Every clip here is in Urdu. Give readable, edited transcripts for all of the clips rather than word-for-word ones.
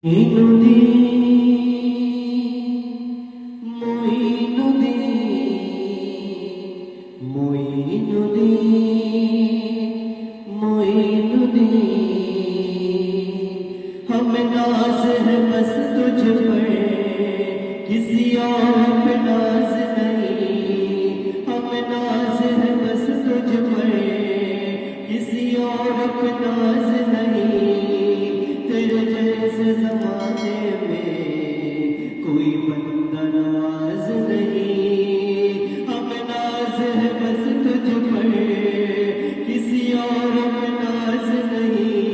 ہم ناز ہے بس تجھ پر، کسی اور پہ ناز نہیں. ہم ناز ہے بس تجھ پر، کسی اور پہ ناز نہیں. تیرے جیسے زمانے میں کوئی بندہ نواز نہیں. ہم ناز ہے بس تجھ پر، کسی اور پہ ناز نہیں.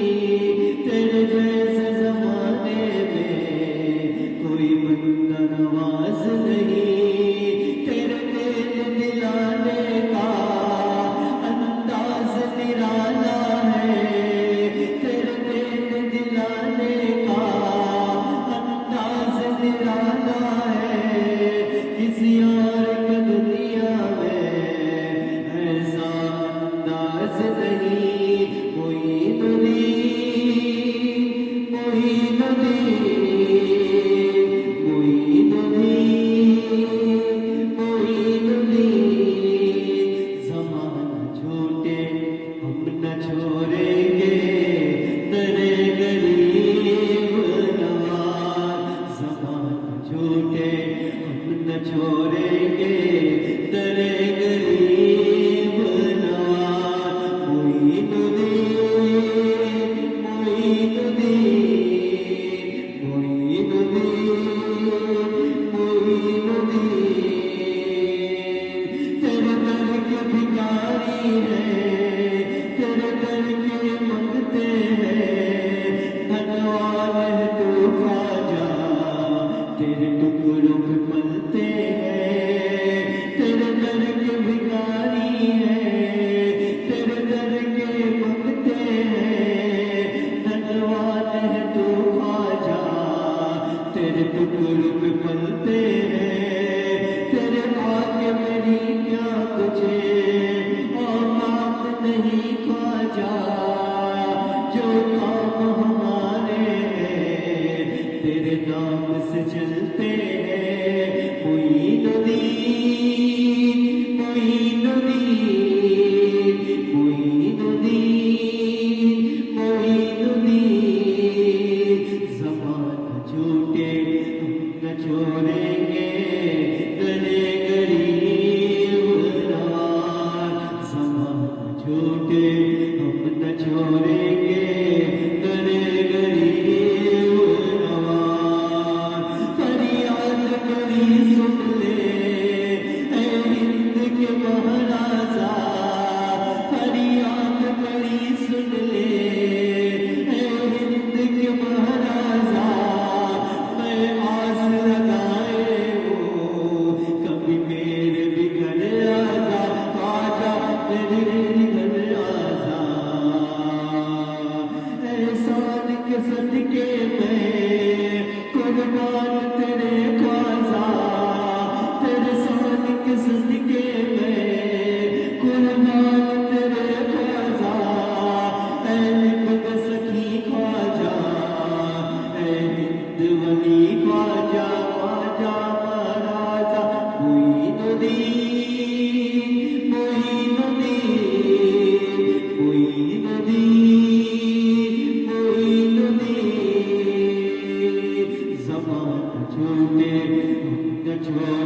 تیرے جیسے زمانے میں کوئی بندہ نواز نہیں. تیرے دل دلانے کا انداز نرالا ہے. تیرے دل دلانے کا انداز نرالا ہے. کسی اور کا دنیا میں ایسا انداز نہیں. کوئی ندی زمانہ جھوٹے ہم نہ چھوڑیں گے، درے غریب نواز. زمانہ جھوٹے ہم نہ چھوڑیں گے، درے غریب نواز. کوئی ندی تیرے در کے بھکاری ہیں، تیرے در کے منگتے ہیں. دھنوان ہے تو خواجہ، تیرے ٹکڑوں پہ پلتے ہیں. تیرے در کے بھکاری ہیں، تیرے در کے منگتے ہیں. دھنوان ہے تو خواجہ، تیرے ٹکڑوں پہ پلتے ہیں. تیرے آگے میری کیا تجھے اوقات نہیں خواجہ، جو کام ہمارے ہیں تیرے نام سے چلتے ہیں. کوئی ندی زمانہ جھوٹے ہم نہ چھوڑیں گے، درے غریب نواز. زمانہ جھوٹے ہم نہ چھوڑیں گے، درے غریب نواز. فریاد میری سن لے اے ہند کے مہاراجا، فریاد میری سن لے اے ہند کے مہاراجا. میں آس لگائے ہوں کبھی میرے بھی گھر آجا، آجا میرے بھی گھر آجا. احسان کے صدقے میں قربان تیرے خواجہ، تیرے احسان کے صدقے میں قربان تیرے خواجہ. اے لکھ سخی خواجہ، اے ہند ولی خواجہ، خواجہ مہاراجا. کوئی ندی زمانہ جھوٹے ہم نہ چھوڑیں